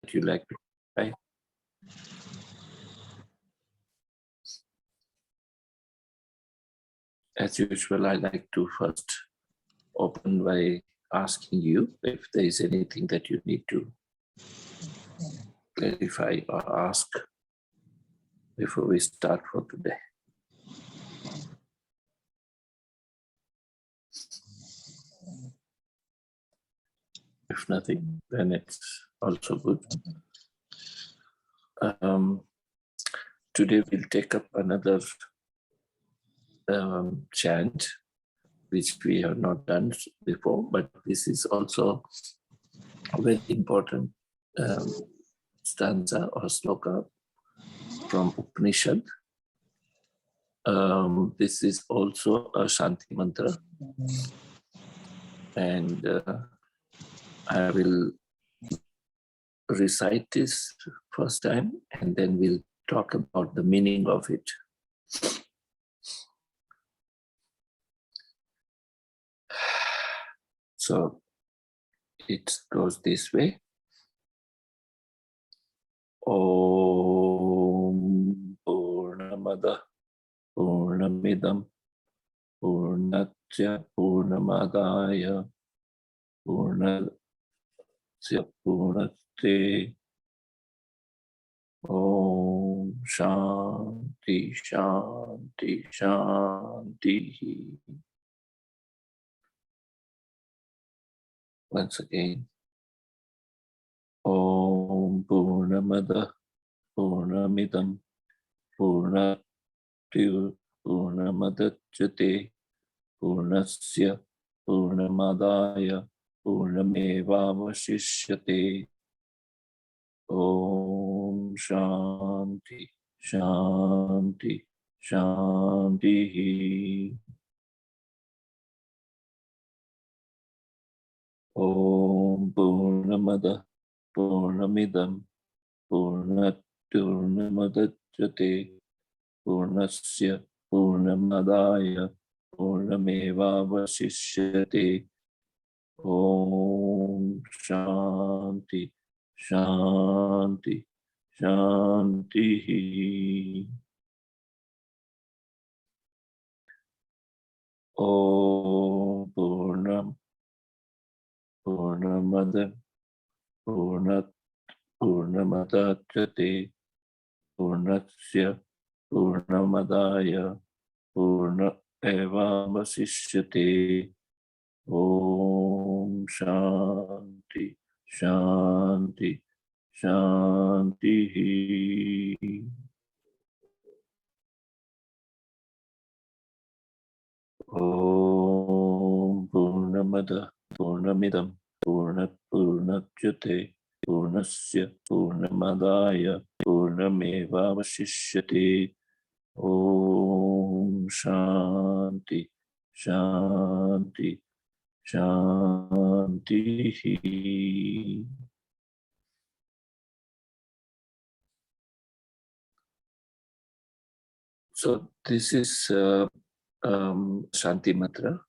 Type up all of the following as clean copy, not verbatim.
that you like to try? As usual, I like to first open by asking you if there is anything that you need to clarify or ask before we start for today. If nothing, then it's also good. Today we'll take up another chant, which we have not done before, but this is also a very important stanza or sloka from Upanishad. This is also a Shanti mantra, and I will recite this first time, and then we'll talk about the meaning of it. So it goes this way. Om Purnamada Purnamidam Purnatya Purnamadaya Purnasya Purnate Om Shanti Shanti Shanti. Once again. Om Purnamada Purnamidam Purnatya Purnamadachyate Purnasya Purnamadaya Purnamevavashishyate. Om Shanti Shanti Shanti. Om Purnamada Purnamidam Purnaturnamadatyate Purnasya Purnamadaya Purnamevavashishyate. Om Shanti Shanti Shanti. Om Purnamada Purnamadatyate Purnasya Purnamadaya Purnamevavashishyate. Om Shanti Shanti Shanti. Om Purnamada Purnamidam Purnatya Purnasya Purnamadaya Purnamevavashishyate. Om Shanti Shanti Shanti. So this is Shanti mantra.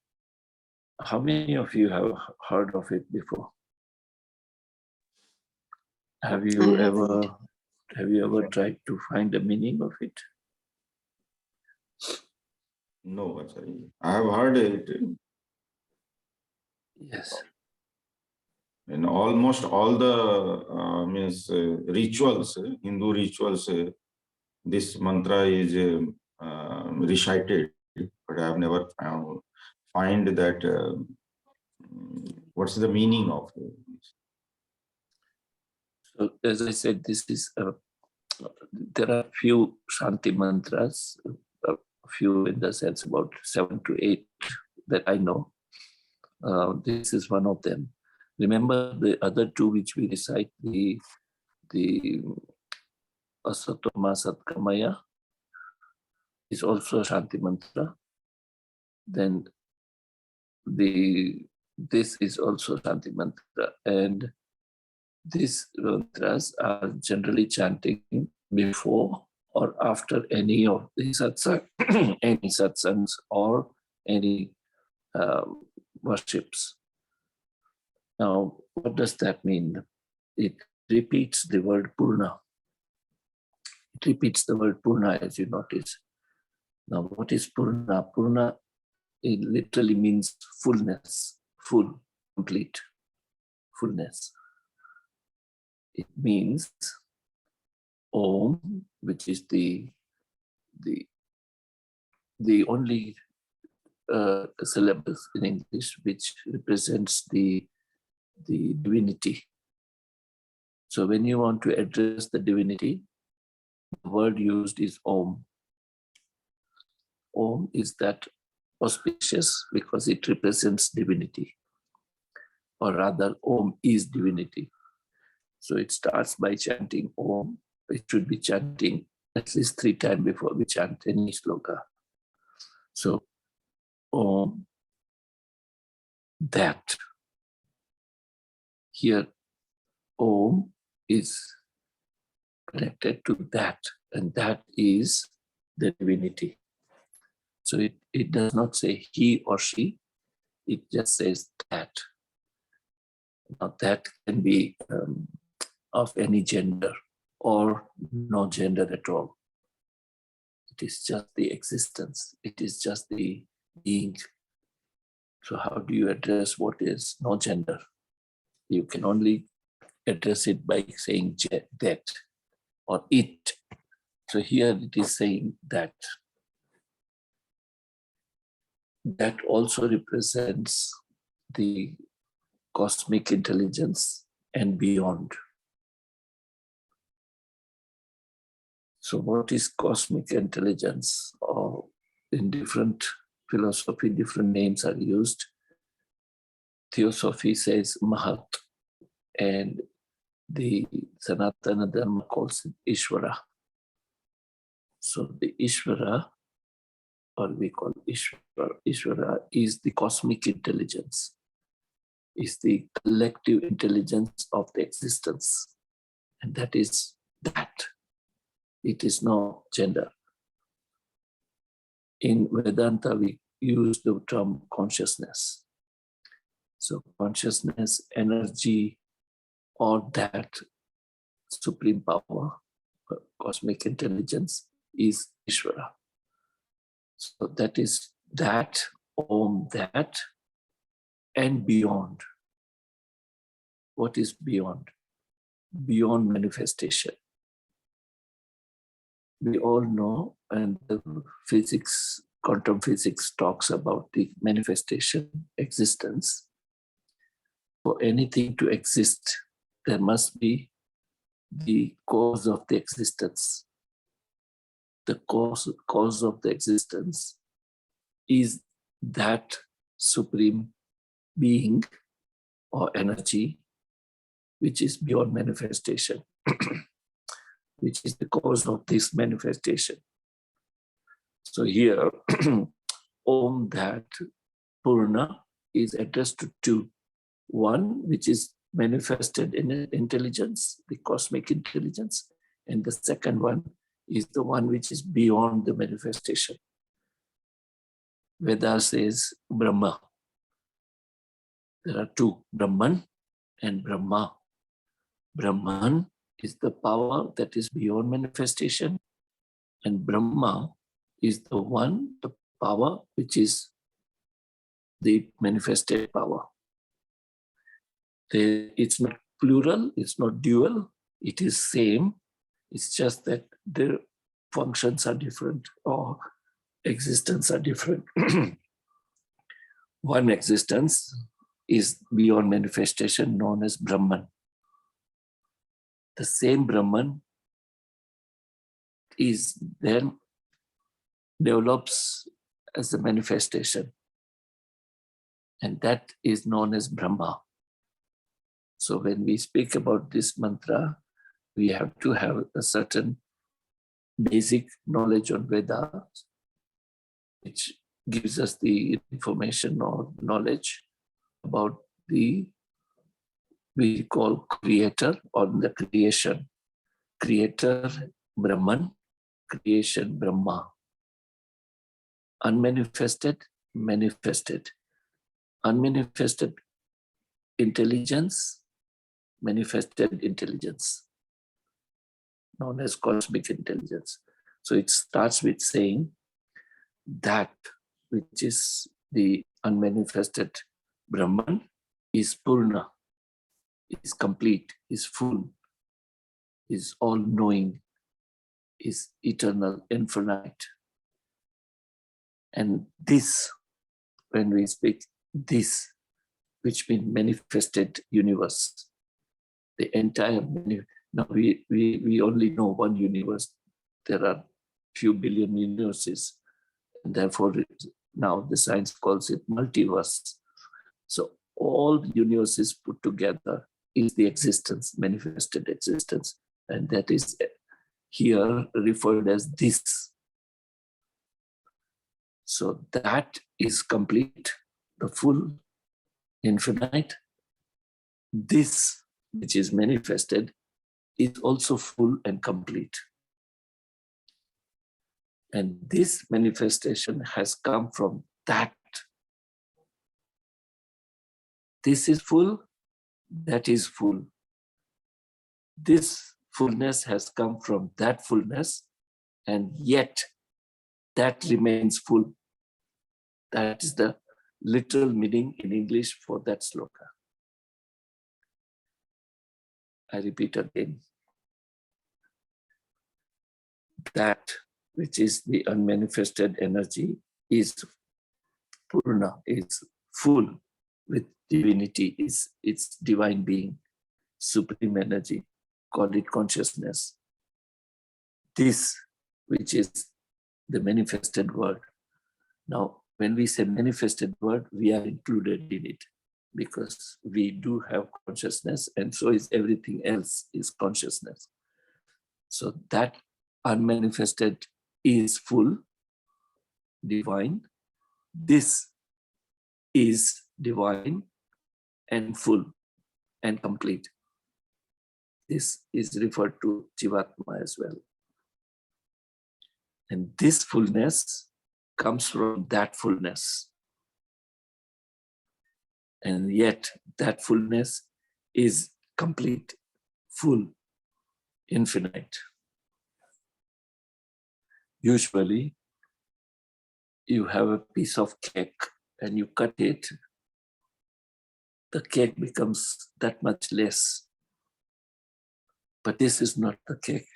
How many of you have heard of it before? Have you ever tried to find the meaning of it? No, Acharya. I have heard it. Yes. In almost all the rituals, Hindu rituals, this mantra is recited, but I have never find that what's the meaning of it. So as I said, this is there are few Shanti mantras, a few in the sense about 7 to 8 that I know. This is one of them. Remember the other two which we recite, the Asatoma Satkamaya is also a Shanti mantra. Then this is also Shanti mantra, and these mantras are generally chanting before or after any of the satsang, any satsangs or any worships. Now, what does that mean? It repeats the word Purna. It repeats the word Purna, as you notice. Now, what is Purna? Purna, it literally means fullness, full, complete, fullness. It means Om, which is the only syllables in English which represents the divinity. So when you want to address the divinity, the word used is Om. Om is that auspicious because it represents divinity, or rather Om is divinity. So it starts by chanting Om. It should be chanting at least 3 times before we chant any sloka. So Om, that. Here Om is connected to that, and that is the divinity. So it does not say he or she, it just says that. Now that can be of any gender or no gender at all. It is just the existence. It is just the being. So how do you address what is no gender? You can only address it by saying that or it. So here it is saying that. That also represents the cosmic intelligence and beyond. So what is cosmic intelligence? Or in different philosophy, different names are used. Theosophy says Mahat, and the Sanatana Dharma calls it Ishvara. So the Ishvara, or we call Ishvara is the cosmic intelligence, is the collective intelligence of the existence. And that is that. It is no gender. In Vedanta, we use the term consciousness. So consciousness, energy, or that supreme power, cosmic intelligence is Ishvara. So that is that, Om, that, and beyond. What is beyond? Beyond manifestation. We all know, and the physics, quantum physics talks about the manifestation, existence. For anything to exist, there must be the cause of the existence. The cause of the existence is that supreme being or energy, which is beyond manifestation, which is the cause of this manifestation. So here, Om, that, Purna is addressed to 2. One, which is manifested in intelligence, the cosmic intelligence, and the second one is the one which is beyond the manifestation. Veda says Brahma. There are 2, Brahman and Brahma. Brahman is the power that is beyond manifestation, and Brahma is the one, the power which is the manifested power. It's not plural, it's not dual, it is same. It's just that their functions are different or existence are different. One existence is beyond manifestation, known as Brahman. The same Brahman is then develops as a manifestation, and that is known as Brahma. So when we speak about this mantra, we have to have a certain basic knowledge on Veda, which gives us the information or knowledge about the, we call creator or the creation. Creator, Brahman, creation, Brahma. Unmanifested, manifested. Unmanifested intelligence manifested intelligence, known as cosmic intelligence. So it starts with saying that which is the unmanifested Brahman is Purna, is complete, is full, is all-knowing, is eternal, infinite. And this, when we speak this, which means manifested universe, the entire, now we only know one universe. There are few billion universes, and therefore now the science calls it multiverse. So all universes put together is the existence, manifested existence, and that is here referred as this. So that is complete, the full, infinite. This, which is manifested, is also full and complete. And this manifestation has come from that. This is full, that is full. This fullness has come from that fullness, and yet that remains full. That is the literal meaning in English for that sloka. I repeat again. That which is the unmanifested energy is Purna, is full with divinity, is its divine being, supreme energy, call it consciousness. This, which is the manifested word. Now, when we say manifested word, we are included in it because we do have consciousness, and so is everything else is consciousness. So that unmanifested is full, divine. This is divine and full and complete. This is referred to Jivatma as well. And this fullness comes from that fullness. And yet that fullness is complete, full, infinite. Usually, you have a piece of cake and you cut it, the cake becomes that much less. But this is not the cake.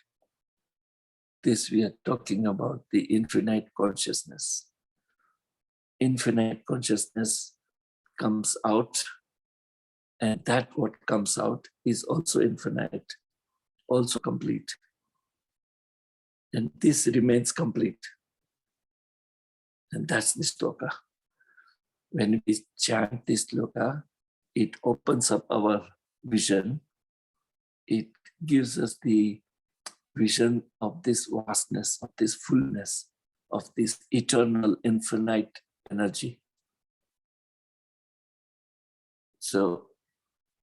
This we are talking about the infinite consciousness. Infinite consciousness comes out, and that what comes out is also infinite, also complete. And this remains complete. And that's the sloka. When we chant this sloka, it opens up our vision. It gives us the vision of this vastness, of this fullness, of this eternal, infinite energy. So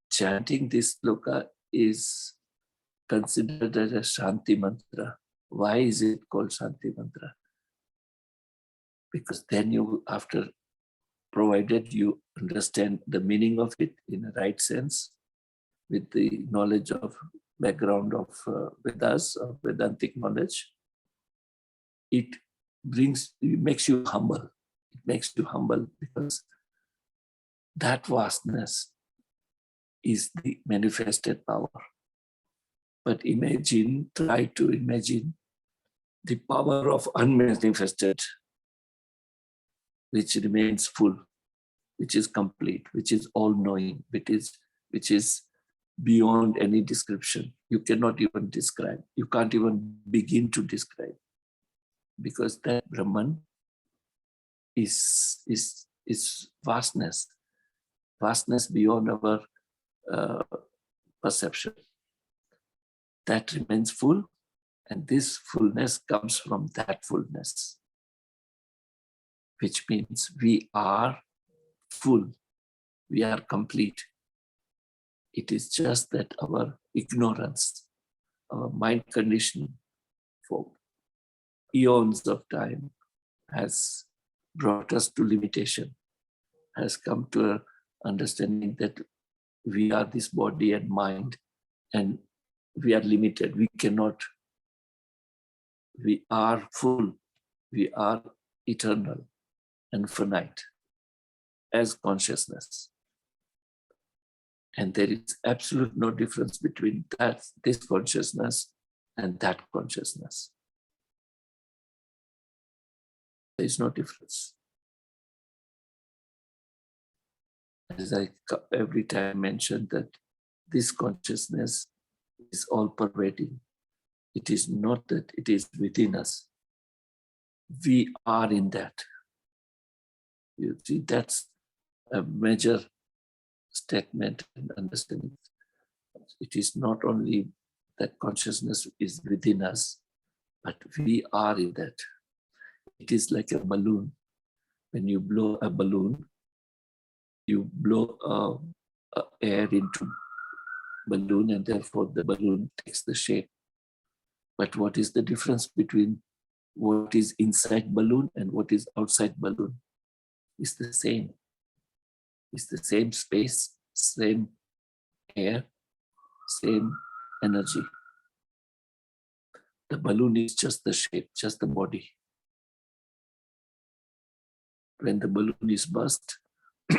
chanting this sloka is considered as a Shanti mantra. Why is it called Shanti mantra? Because then you, after, provided you understand the meaning of it in a right sense, with the knowledge of background of Vedas, of Vedantic knowledge, it makes you humble. It makes you humble because that vastness is the manifested power. But imagine, try to imagine the power of unmanifested, which remains full, which is complete, which is all-knowing, which is beyond any description. You cannot even describe. You can't even begin to describe, because that Brahman is vastness, vastness beyond our perception. That remains full, and this fullness comes from that fullness, which means we are full, we are complete. It is just that our ignorance, our mind conditioning for eons of time has brought us to limitation, has come to an understanding that we are this body and mind, and we are limited. We cannot, we are full, we are eternal and finite as consciousness. And there is absolute no difference between that, this consciousness and that consciousness. There is no difference. As I every time mention that this consciousness is all pervading. It is not that it is within us. We are in that. You see, that's a major statement and understanding. It is not only that consciousness is within us, but we are in that. It is like a balloon. When you blow a balloon, you blow air into balloon, and therefore the balloon takes the shape. But what is the difference between what is inside balloon and what is outside balloon? It's the same. It's the same space, same air, same energy. The balloon is just the shape, just the body. When the balloon is burst,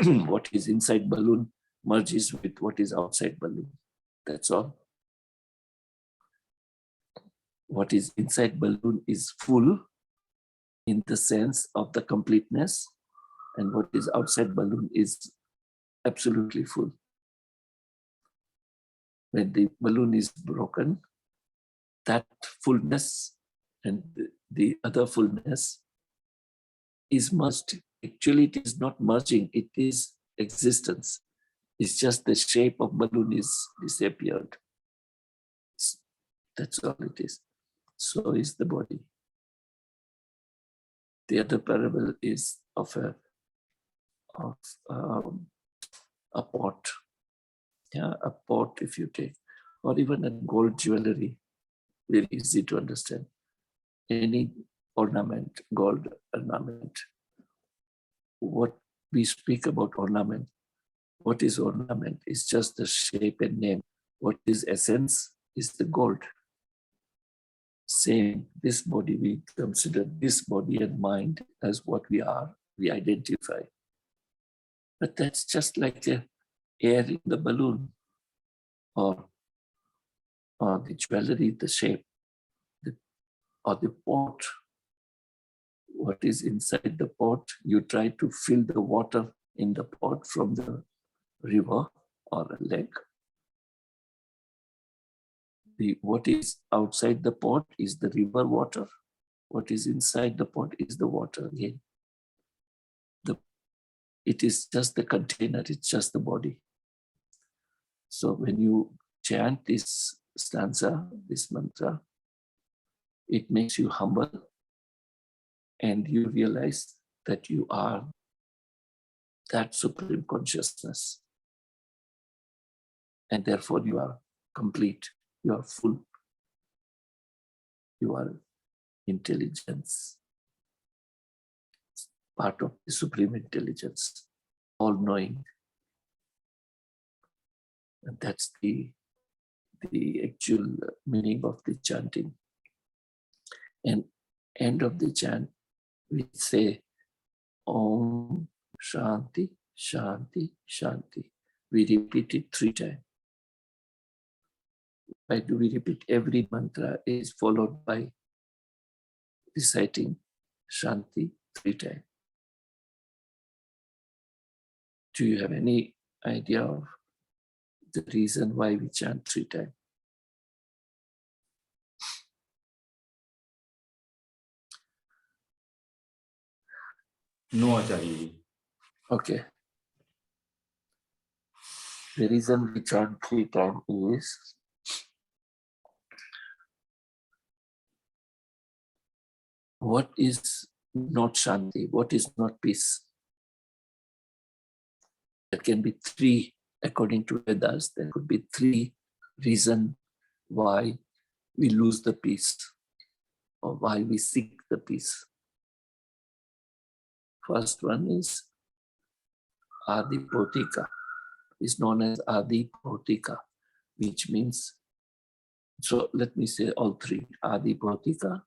what is inside balloon merges with what is outside balloon. That's all. What is inside balloon is full in the sense of the completeness, and what is outside balloon is absolutely full. When the balloon is broken, that fullness and the other fullness is merged. Actually, it is not merging, it is existence. It's just the shape of balloon is disappeared. That's all it is. So is the body. The other parable is of a pot. Yeah, a pot if you take, or even a gold jewelry, very easy to understand. Any ornament, gold ornament. What we speak about ornament, what is ornament? It's just the shape and name. What is essence is the gold. Same, this body, we consider this body and mind as what we are, we identify. But that's just like the air in the balloon, or the jewelry, the shape, or the pot. What is inside the pot? You try to fill the water in the pot from the river or a lake. What is outside the pot is the river water. What is inside the pot is the water again. It is just the container, it's just the body. So when you chant this stanza, this mantra, it makes you humble, and you realize that you are that supreme consciousness. And therefore you are complete, you are full, you are intelligence, part of the supreme intelligence, all-knowing. And that's the actual meaning of the chanting. And end of the chant, we say, Om Shanti, Shanti, Shanti. We repeat it 3 times. Why do we repeat? Every mantra is followed by reciting Shanti 3 times. Do you have any idea of the reason why we chant 3 times? No, Acharya. Okay. The reason we chant 3 times is what is not Shanti? What is not peace? There can be 3, according to Vedas, there could be 3 reasons why we lose the peace or why we seek the peace. First one is Adipautika. is known as Adi Bhautika, which means, so let me say all three: Adi Bhautika,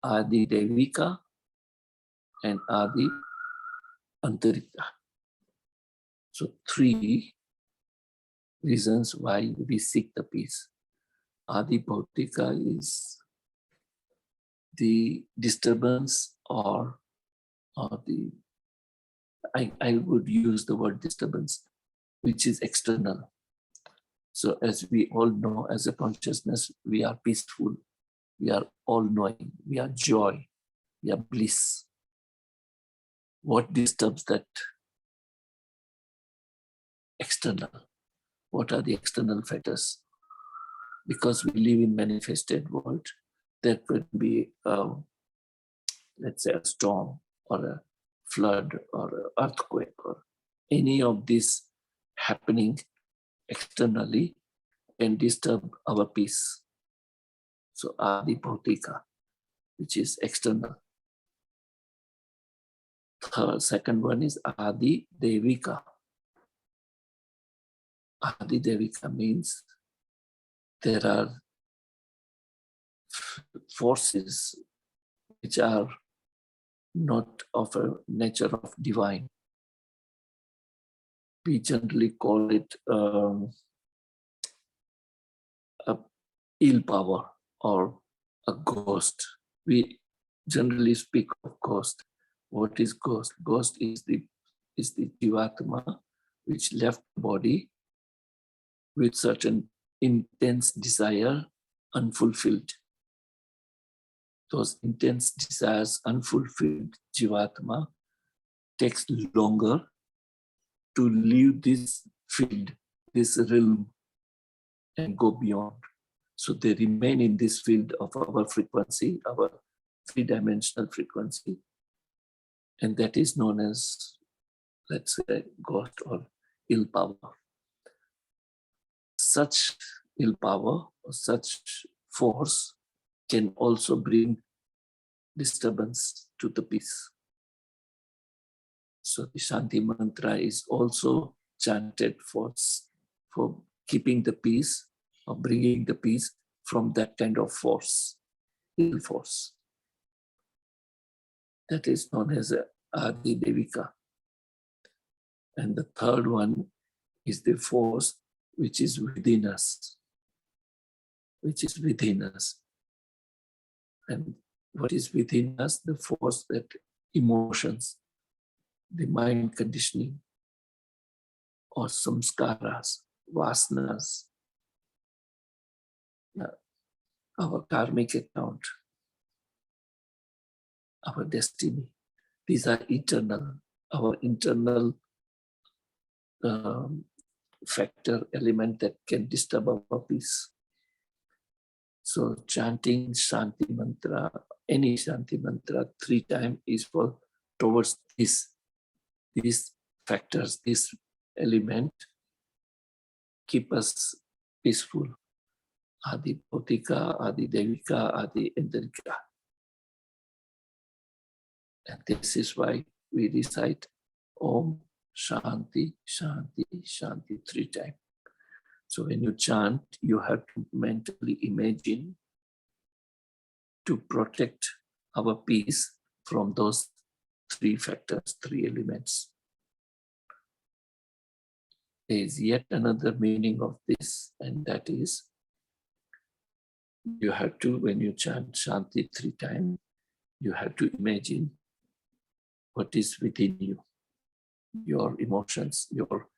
Adi Devika, and Adi Antarika. So three reasons why we seek the peace. Adi Bhautika is the disturbance or the, I would use the word disturbance, which is external. So as we all know, as a consciousness, we are peaceful, we are all-knowing, we are joy, we are bliss. What disturbs that external? What are the external factors? Because we live in manifested world, there could be, let's say, a storm or a flood or an earthquake or any of this happening externally can disturb our peace. So Adi Bhautika, which is external. Second one is Adi Devika. Adi Devika means there are forces which are not of a nature of divine. We generally call it a ill power or a ghost. We generally speak of ghost. What is ghost? Ghost is the Jivatma which left the body with certain intense desire unfulfilled. Those intense desires unfulfilled Jivatma takes longer to leave this field, this realm, and go beyond. So they remain in this field of our frequency, our three-dimensional frequency. And that is known as, let's say, ghost or ill power. Such ill power or such force can also bring disturbance to the peace. So the Shanti mantra is also chanted for keeping the peace or bringing the peace from that kind of force, ill force. That is known as Adi Devika. And the third one is the force which is within us, which is within us. And what is within us? The force that emotions, the mind conditioning, or samskaras, vasanas, our karmic account, our destiny. These are eternal, our internal factor, element that can disturb our peace. So chanting Shanti mantra, any Shanti mantra 3 times is for towards these factors, this element, keep us peaceful. Adi Bhautika, Adi Devika, Adi Antarika. And this is why we recite Om Shanti, Shanti, Shanti 3 times. So when you chant, you have to mentally imagine to protect our peace from those 3 factors, 3 elements. There is yet another meaning of this, and that is you have to, when you chant Shanti 3 times, you have to imagine what is within you, your emotions, your,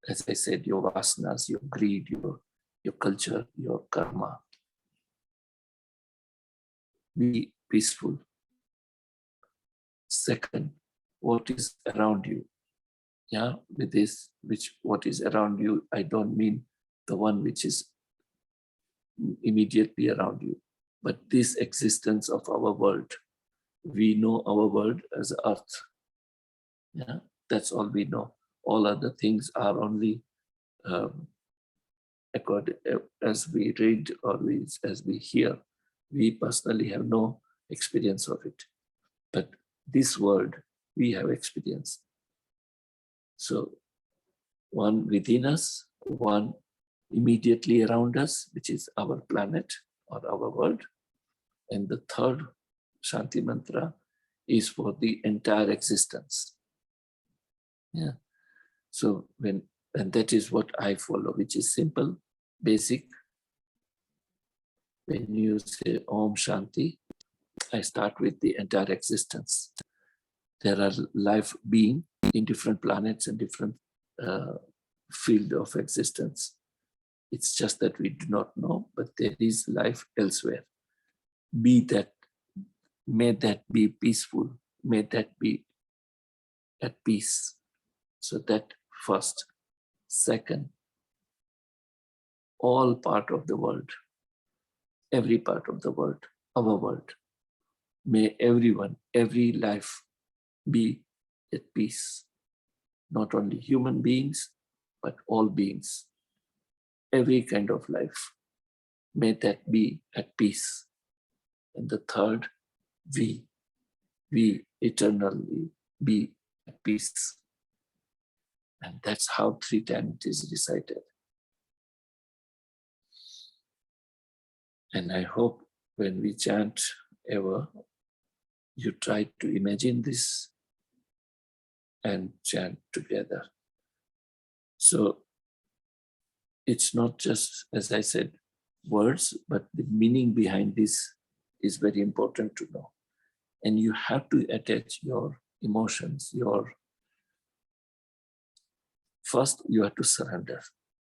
as I said, your vasanas, your greed, your culture, your karma. Be peaceful. Second, what is around you? Yeah, with this, what is around you, I don't mean the one which is immediately around you, but this existence of our world. We know our world as earth. Yeah, that's all we know. All other things are only as we read or as we hear. We personally have no experience of it. But this world, we have experience. So one within us, one immediately around us, which is our planet or our world. And the third Shanti mantra is for the entire existence. Yeah. So and that is what I follow, which is simple, basic. When you say Om Shanti, I start with the entire existence. There are life being in different planets and different field of existence. It's just that we do not know, but there is life elsewhere. May that be peaceful. May that be at peace. So that first. Second, all part of the world, every part of the world, our world, may everyone, every life be at peace. Not only human beings, but all beings, every kind of life, may that be at peace. And the third, we eternally be at peace. And that's how 3 times it is recited. And I hope when we chant ever, you try to imagine this and chant together. So it's not just, as I said, words, but the meaning behind this is very important to know. And you have to attach your emotions, first you have to surrender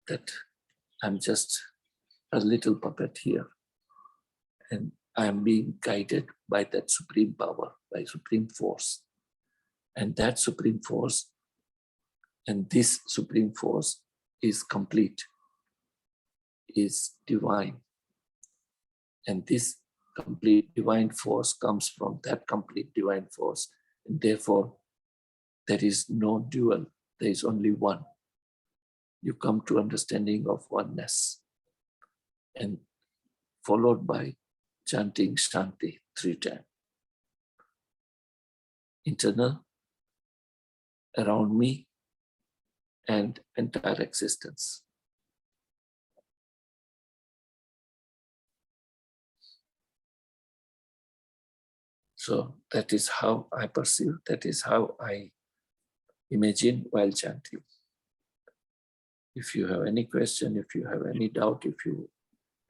that I'm just a little puppet here. And I am being guided by that supreme power, by supreme force. And that supreme force, and this supreme force is complete, is divine. And this complete divine force comes from that complete divine force. And therefore, there is no dual, there is only one. You come to understanding of oneness. And followed by chanting Shanti 3 times. Internal, around me, and entire existence. So that is how I perceive, that is how I imagine while chanting. If you have any question, if you have any doubt, if you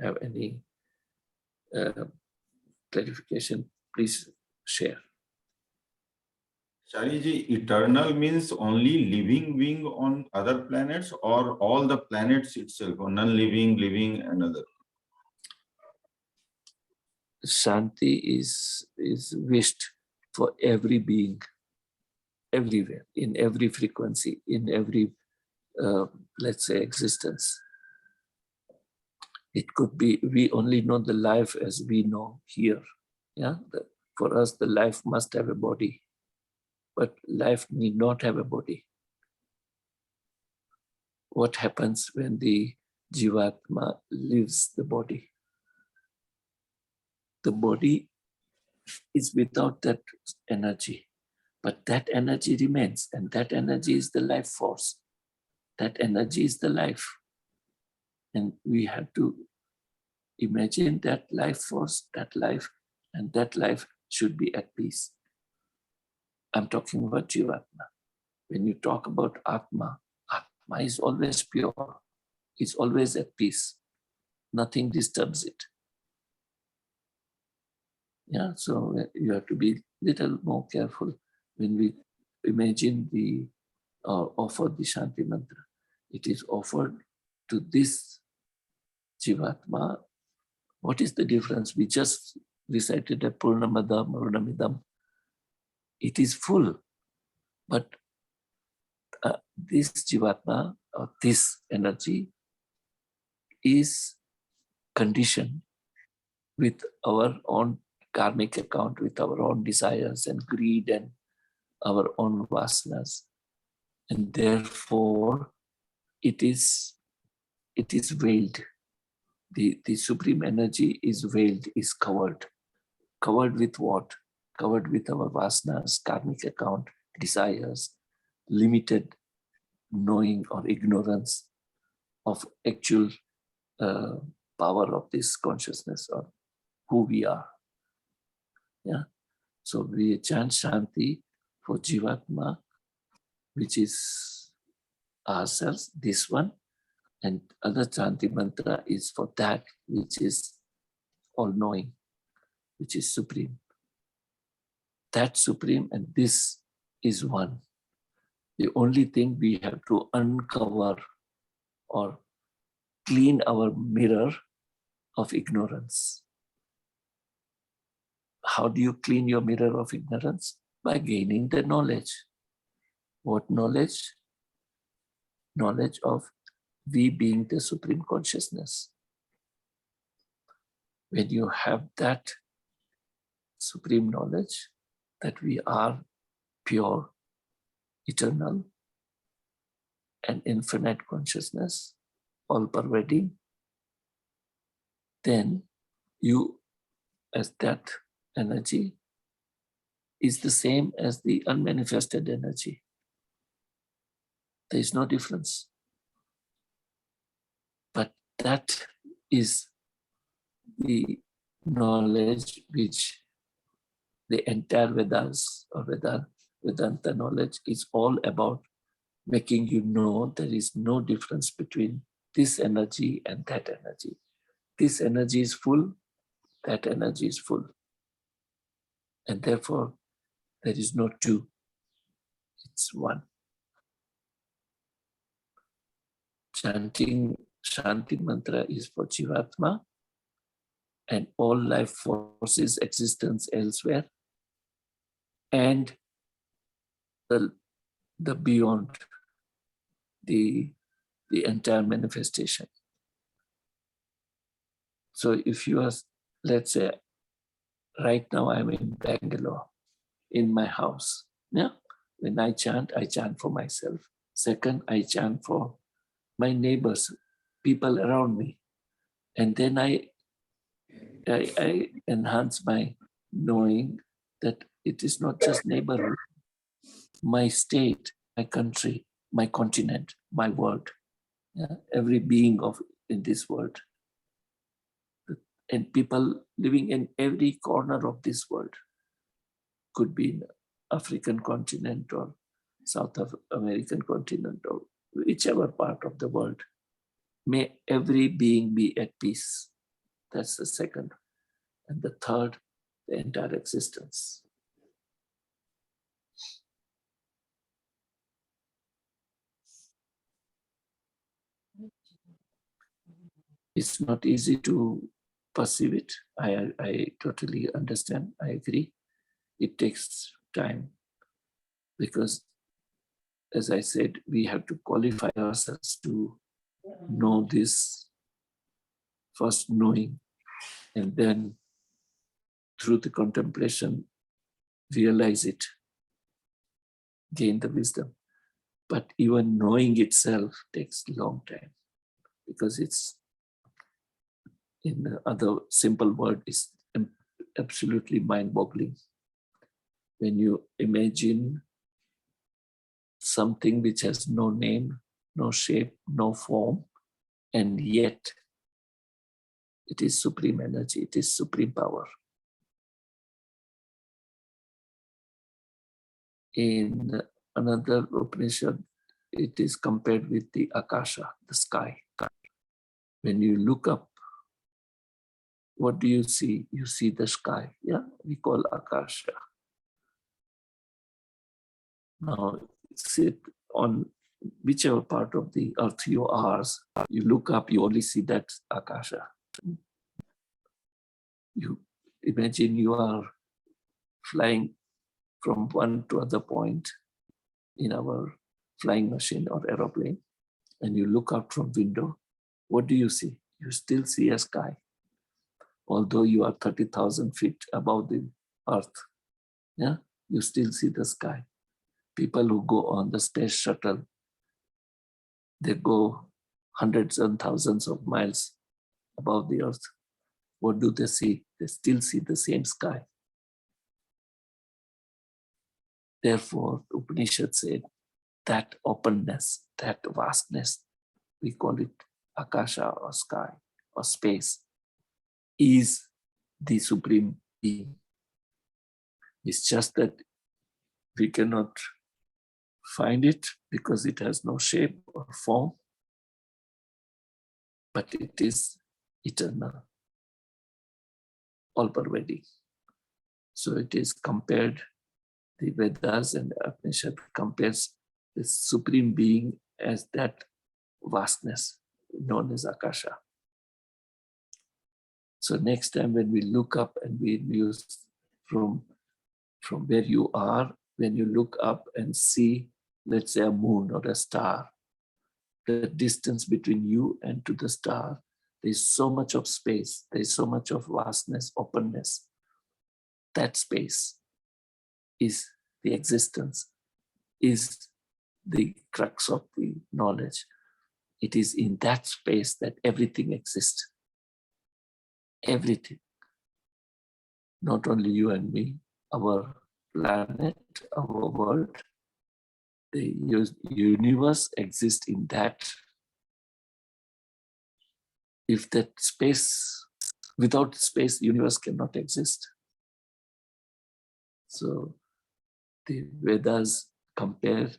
have any clarification, please share. Acharya, eternal means only living being on other planets or all the planets itself, or non-living, living, and other? Shanti is wished for every being, everywhere, in every frequency, in every, let's say, existence. It could be, we only know the life as we know here. Yeah, for us, the life must have a body, but life need not have a body. What happens when the Jivatma leaves the body? The body is without that energy, but that energy remains, and that energy is the life force. That energy is the life. And we have to imagine that life force, that life, and that life should be at peace. I'm talking about Jivatma. When you talk about Atma, Atma is always pure. It's always at peace. Nothing disturbs it. Yeah, so you have to be a little more careful when we imagine the offer the Shanti mantra. It is offered to this Jivatma. What is the difference? We just recited a Purnamada Murunamidam. It is full, but this Jivatma, or this energy, is conditioned with our own karmic account, with our own desires and greed and our own vasanas. And therefore, it is veiled. The supreme energy is veiled, is covered. Covered with what? Covered with our vasanas, karmic account, desires, limited knowing or ignorance of actual power of this consciousness or who we are. Yeah. So we chant Shanti for Jivatma, which is ourselves, this one, and other Shanti mantra is for that which is all-knowing, which is supreme. That supreme and this is one. The only thing we have to uncover or clean our mirror of ignorance. How do you clean your mirror of ignorance? By gaining the knowledge. What knowledge? Knowledge of we being the supreme consciousness. When you have that supreme knowledge that we are pure, eternal, and infinite consciousness, all pervading, then you, as that energy, is the same as the unmanifested energy. There is no difference. But that is the knowledge which the entire Vedas or Vedanta knowledge is all about, making you know there is no difference between this energy and that energy. This energy is full, that energy is full. And therefore, there is no two, it's one. Chanting Shanti mantra is for Jivatma and all life forces existence elsewhere, and the beyond, the entire manifestation. So if you are, let's say, right now I'm in Bangalore, in my house. Yeah? When I chant for myself. Second, I chant for my neighbors, people around me. And then I enhance my knowing that it is not just neighborhood, my state, my country, my continent, my world, yeah? Every being in this world. And people living in every corner of this world. Could be in African continent or South American continent or whichever part of the world. May every being be at peace. That's the second. And the third, the entire existence. It's not easy to perceive it. I totally understand. I agree. It takes time because, as I said, we have to qualify ourselves to know this, first knowing, and then through the contemplation, realize it, gain the wisdom. But even knowing itself takes a long time because it's, in the other simple word, is absolutely mind-boggling. When you imagine something which has no name, no shape, no form, and yet it is supreme energy, it is supreme power. In another Upanishad, it is compared with the Akasha, the sky. When you look up, what do you see? You see the sky. Yeah, we call Akasha. Now, sit on whichever part of the earth you are, you look up, you only see that Akasha. You imagine you are flying from one to other point in our flying machine or aeroplane, and you look out from window. What do you see? You still see a sky, although you are 30,000 feet above the earth. Yeah, you still see the sky. People who go on the space shuttle, they go hundreds and thousands of miles above the earth. What do they see? They still see the same sky. Therefore, Upanishad said that openness, that vastness, we call it Akasha or sky or space, is the supreme being. It's just that we cannot find it because it has no shape or form, but it is eternal, all-pervading. So it is compared, the Vedas and the Upanishad compares the supreme being as that vastness known as Akasha. So next time when we look up and we use from where you are, when you look up and see, let's say, a moon or a star, the distance between you and to the star, there's so much of space, there's so much of vastness, openness. That space is the existence, is the crux of the knowledge. It is in that space that everything exists. Everything. Not only you and me, our planet, our world, the universe exists in that. If that space, without space, the universe cannot exist. So the Vedas compare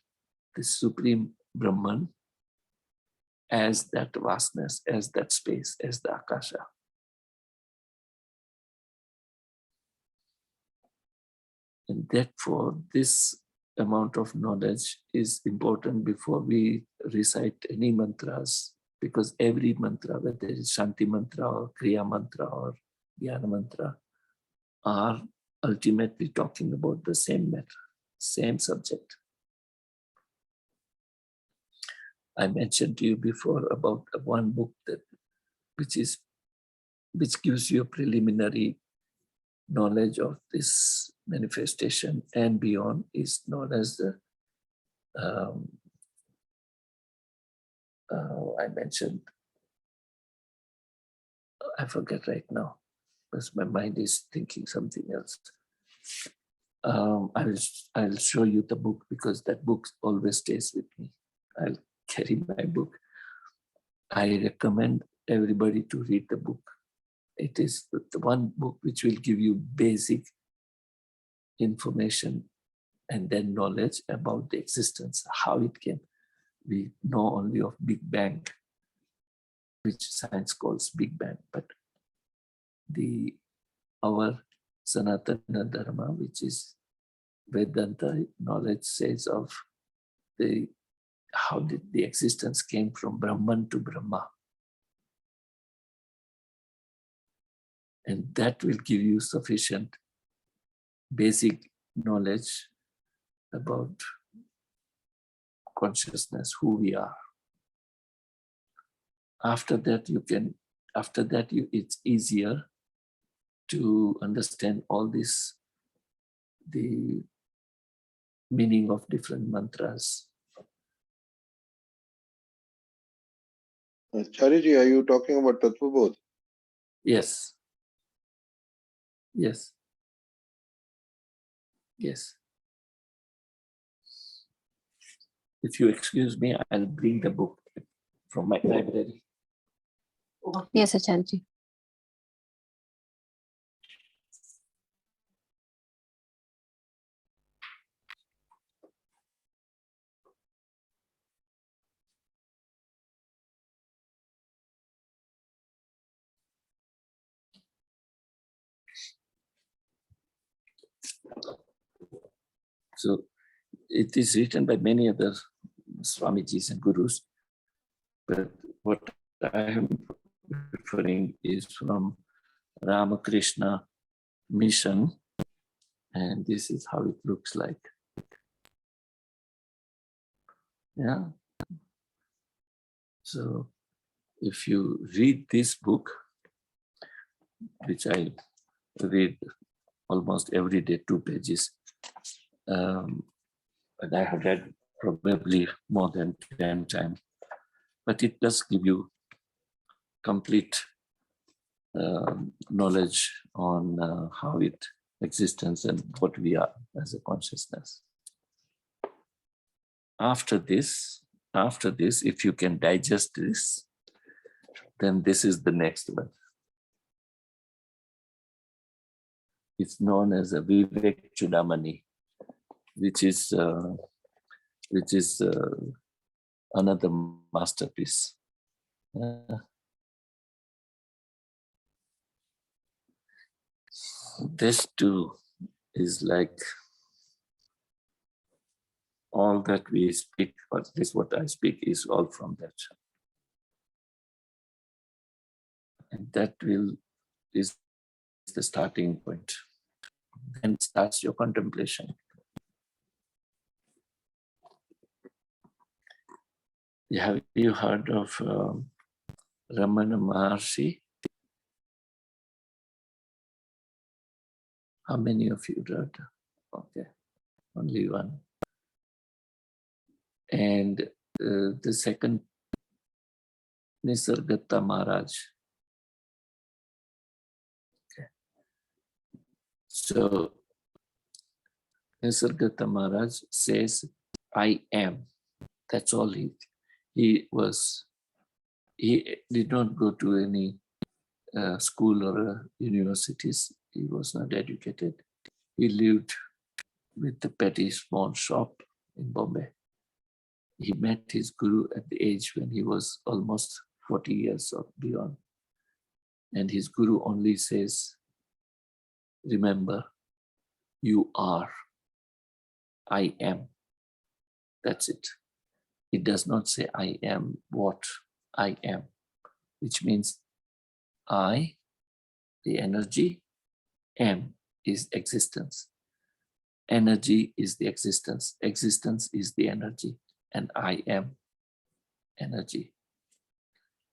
the supreme Brahman as that vastness, as that space, as the Akasha. And therefore, this amount of knowledge is important before we recite any mantras, because every mantra, whether it is Shanti mantra or Kriya mantra or Jnana mantra, are ultimately talking about the same matter, same subject. I mentioned to you before about one book which gives you a preliminary knowledge of this manifestation and beyond, is known as the I mentioned, I forget right now because my mind is thinking something else. I'll show you the book because that book always stays with me. I'll carry my book. I recommend everybody to read the book. It is the one book which will give you basic information and then knowledge about the existence, how it came. We know only of Big Bang, which science calls Big Bang, but our Sanatana Dharma, which is Vedanta knowledge, says of how did the existence came from Brahman to Brahma. And that will give you sufficient basic knowledge about consciousness, who we are. After that, it's easier to understand all this, the meaning of different mantras. Acharya, are you talking about Tattva Bodh? Yes. Yes. Yes. If you excuse me, I'll bring the book from my library. Yes, Acharya. So it is written by many other Swamijis and Gurus, but what I am referring is from Ramakrishna Mission, and this is how it looks like. Yeah. So if you read this book, which I read almost every day, 2 pages, and I have read probably more than 10 times, but it does give you complete knowledge on how it existence and what we are as a consciousness. After this, after this, if you can digest this, then this is the next one. It's known as a Vivek Chudamani, which is another masterpiece. This too is like all that we speak, or at least what I speak, is all from that. And that is the starting point. Then starts your contemplation. Have you heard of Ramana Maharshi? How many of you heard? Okay, only one. And the second, Nisargadatta Maharaj. Okay. So Nisargadatta Maharaj says, I am. That's all he was. He did not go to any school or universities. He was not educated. He lived with a petty small shop in Bombay. He met his guru at the age when he was almost 40 years or beyond. And his guru only says, remember, you are, I am. That's it. It does not say I am what I am, which means I, the energy, am is existence. Energy is the existence. Existence is the energy. And I am energy.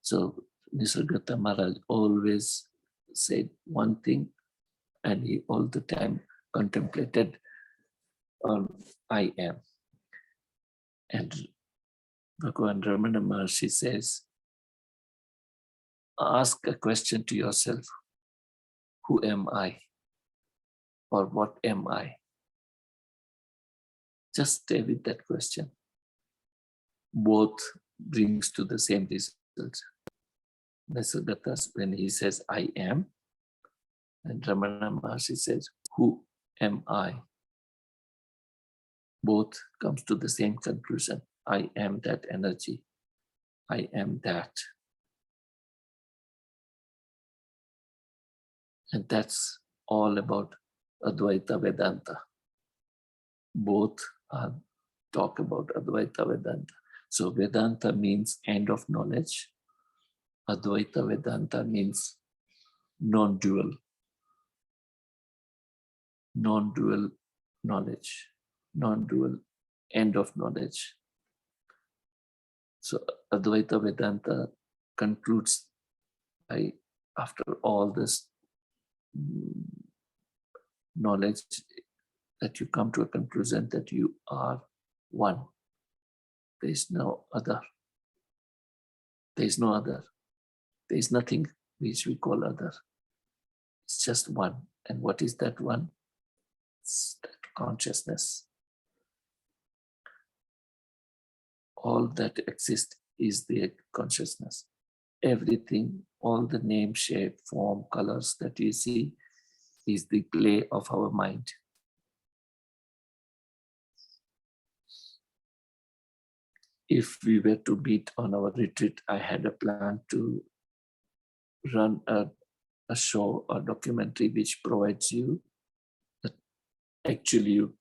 So Nisargadatta Maharaj always said one thing, and he all the time contemplated on I am. And Bhagavan Ramana Maharshi says, ask a question to yourself, who am I? Or what am I? Just stay with that question. Both brings to the same result. Nisargadatta, when he says, I am, and Ramana Maharshi says, who am I? Both comes to the same conclusion. I am that energy. I am that. And that's all about Advaita Vedanta. Both talk about Advaita Vedanta. So Vedanta means end of knowledge. Advaita Vedanta means non-dual. Non-dual knowledge. Non-dual end of knowledge. So Advaita Vedanta concludes by, after all this knowledge, that you come to a conclusion that you are one. There is no other. There is no other. There is nothing which we call other. It's just one. And what is that one? It's that consciousness. All that exists is the consciousness. Everything, all the name, shape, form, colors that you see is the play of our mind. If we were to meet on our retreat, I had a plan to run a show or documentary which provides you that actually you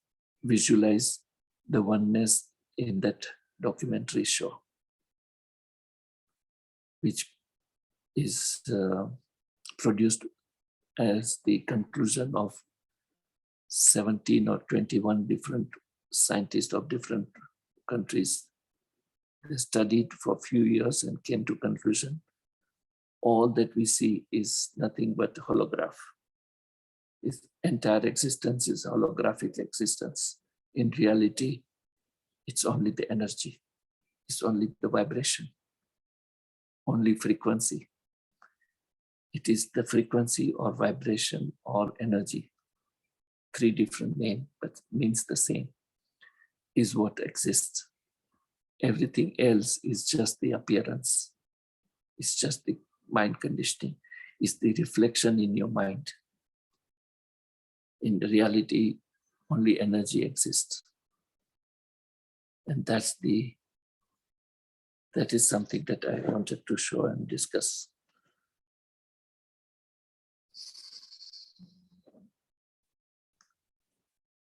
visualize the oneness in that documentary show, which is produced as the conclusion of 17 or 21 different scientists of different countries. They studied for a few years and came to conclusion, all that we see is nothing but holograph. Its entire existence is holographic existence. In reality, it's only the energy. It's only the vibration, only frequency. It is the frequency or vibration or energy. Three different names, but means the same, is what exists. Everything else is just the appearance. It's just the mind conditioning. It's the reflection in your mind. In reality, only energy exists. And that is something that I wanted to show and discuss.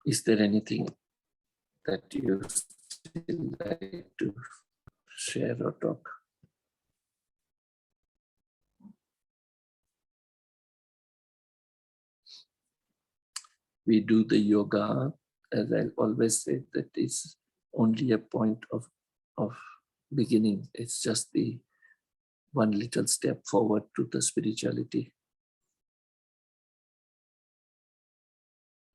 Is there anything that you still like to share or talk? We do the yoga, as I always say, that is only a point of beginning. It's just the one little step forward to the spirituality.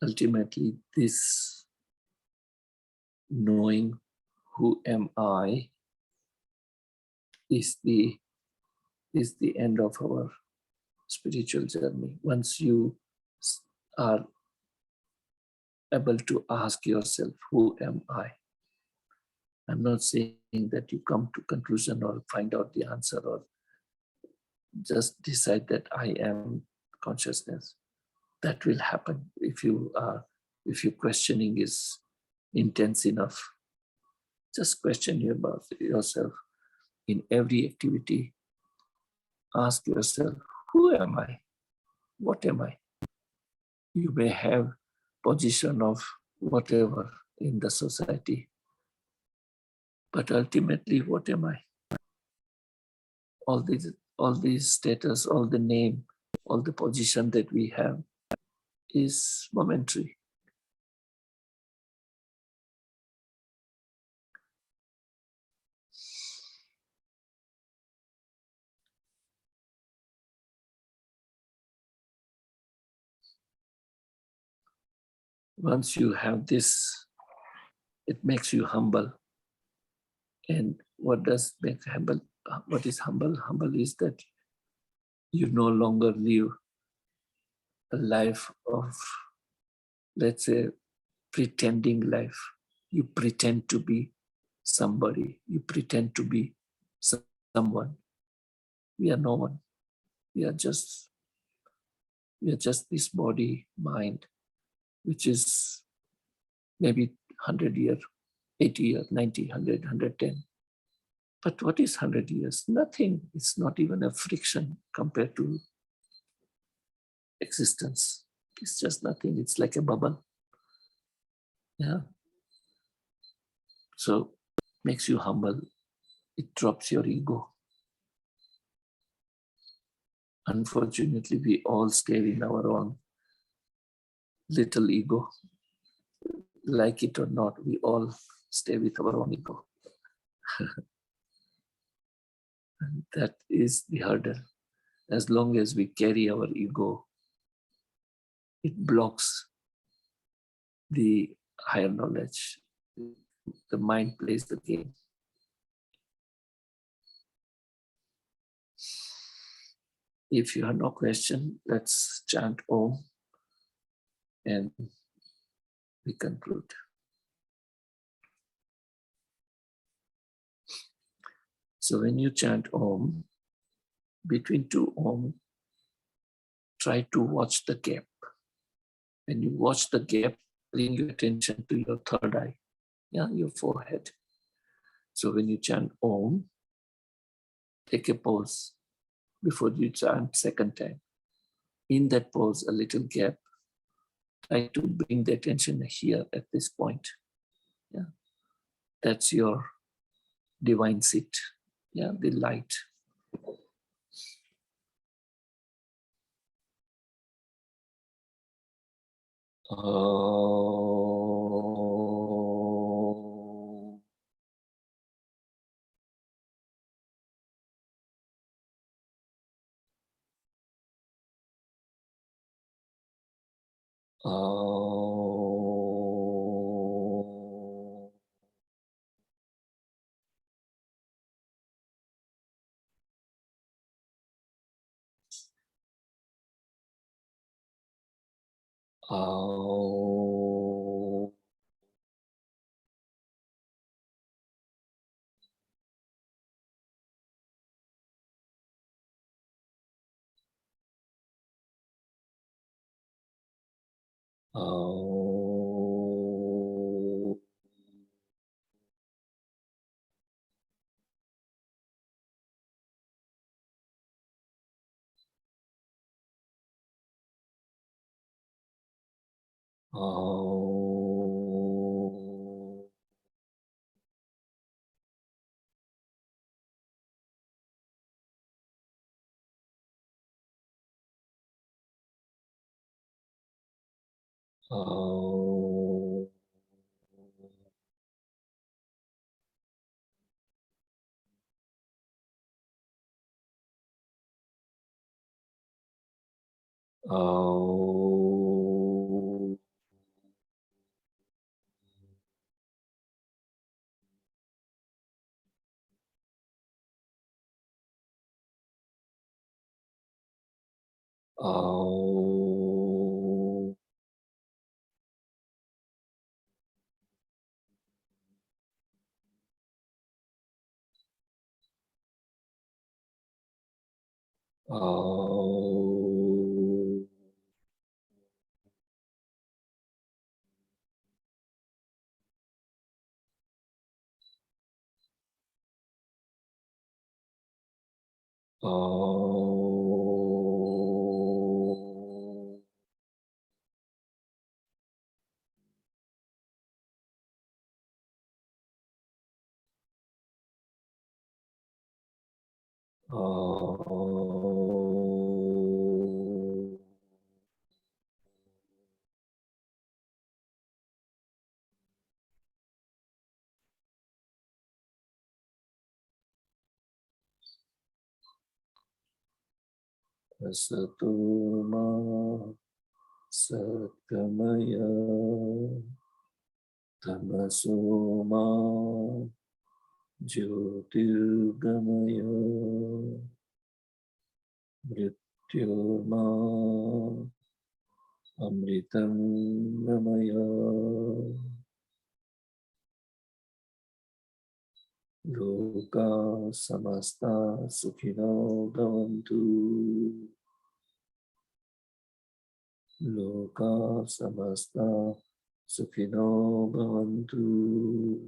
Ultimately, this knowing who am I is the end of our spiritual journey. Once you are able to ask yourself, who am I? I'm not saying that you come to conclusion or find out the answer or just decide that I am consciousness. That will happen if your questioning is intense enough. Just question about yourself in every activity. Ask yourself, who am I? What am I? You may have position of whatever in the society, but ultimately, what am I? All these status, all the name, all the position that we have is momentary. Once you have this, it makes you humble. And what does make humble? What is humble? Humble is that you no longer live a life of, let's say, pretending life. You pretend to be somebody. You pretend to be someone. We are no one. We are just this body, mind, which is maybe 100 years, 80 years, 90, 100, 110. But what is 100 years? Nothing. It's not even a friction compared to existence. It's just nothing. It's like a bubble. Yeah. So makes you humble. It drops your ego. Unfortunately, we all stay in our own little ego. Like it or not, we all stay with our own ego. And that is the hurdle. As long as we carry our ego, it blocks the higher knowledge. The mind plays the game. If you have no question, let's chant Om and we conclude. So when you chant Om, between two Om, try to watch the gap. When you watch the gap, bring your attention to your third eye, your forehead. So when you chant Om, take a pause before you chant second time. In that pause, a little gap, try to bring the attention here at this point. Yeah, that's your divine seat. Yeah, the light. Asatoma Satgamaya Tamasoma Jyotirgamaya Mrityoma Amritam Gamaya Loka Samasta Sukhino Bhavantu Loka Samasta Sukhino Bhavantu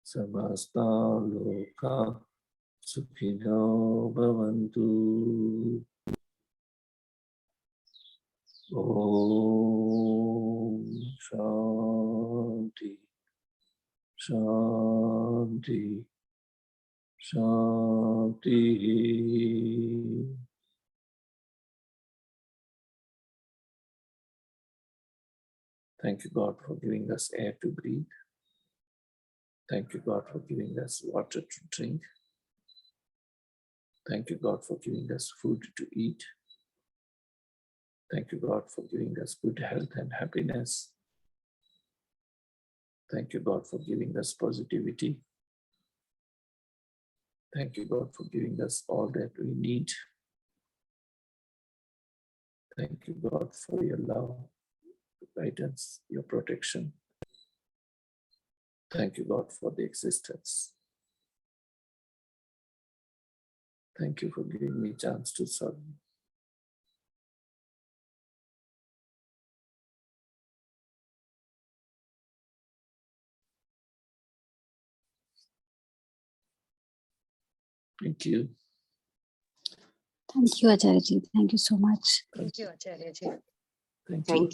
Samasta Loka Sukhino Bhavantu. Om Shanti Shanti Shanti. Thank you, God, for giving us air to breathe. Thank you, God, for giving us water to drink. Thank you, God, for giving us food to eat. Thank you, God, for giving us good health and happiness. Thank you, God, for giving us positivity. Thank you, God, for giving us all that we need. Thank you, God, for your love, your guidance, your protection. Thank you, God, for the existence. Thank you for giving me a chance to serve you. Thank you. Thank you, Acharya ji. Thank you so much. Thank you. Acharya ji. Thank Thank you.